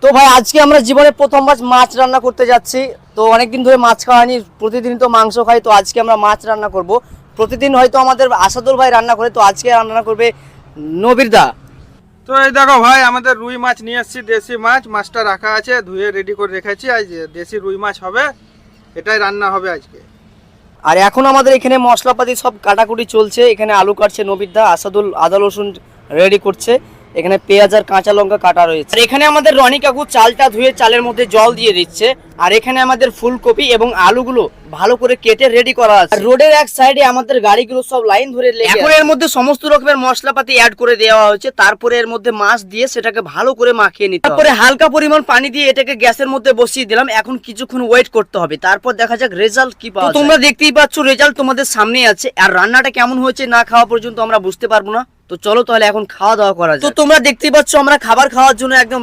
তো ভাই আজকে আমরা জীবনে প্রথমবার মাছ রান্না করতে যাচ্ছি। তো অনেকদিন ধরে মাছ খাওয়া হয়নি, প্রতিদিন তো মাংস খাই, তো আজকে আমরা মাছ রান্না করব। প্রতিদিন হয়তো আমাদের আসাদুল ভাই রান্না করে, তো আজকে রান্না করবে নবীর দা। তো এই দেখো ভাই, আমাদের রুই মাছ নিয়ে এসেছি, দেশি মাছ। মাছটা রাখা আছে, ধুয়ে রেডি করে রেখেছি। আজ দেশি রুই মাছ হবে, এটাই রান্না হবে আজকে। আর এখন আমাদের এখানে মশলাপাতি সব কাটাকুটি চলছে। এখানে আলু কাটছে নবীর দা, আসাদুল আদা রসুন রেডি করছে, এখানে পেঁয়াজ আর কাঁচা লঙ্কা কাটা রয়েছে। আর এখানে আমাদের রনি কাকু চালটা ধুয়ে চালের মধ্যে জল দিয়ে দিচ্ছে। আর এখানে আমাদের ফুলকপি এবং আলুগুলো ভালো করে কেটে রেডি করা আছে। রোডের এক সাইডে আমাদের গাড়িগুলো সব লাইন ধরে লেগে আছে। এখন এর মধ্যে সমস্ত রকমের মশলাপাতি অ্যাড করে দেওয়া হয়েছে, তারপরে এর মধ্যে মাছ দিয়ে সেটাকে ভালো করে মাখিয়ে নিতে হবে। তারপরে হালকা পরিমাণ পানি দিয়ে এটাকে গ্যাসের মধ্যে বসিয়ে দিলাম। এখন কিছুক্ষণ ওয়েট করতে হবে, তারপর দেখা যাক রেজাল্ট কি পাওয়া যায়। তোমরা দেখতেই পাচ্ছ রেজাল্ট তোমাদের সামনে আছে। আর রান্নাটা কেমন হয়েছে না খাওয়া পর্যন্ত আমরা বুঝতে পারবো না। তো চলো তাহলে এখন খাওয়া দাওয়া করা যায়। তো তোমরা দেখতেই পাচ্ছ আমরা খাবার খাওয়ার জন্য একদম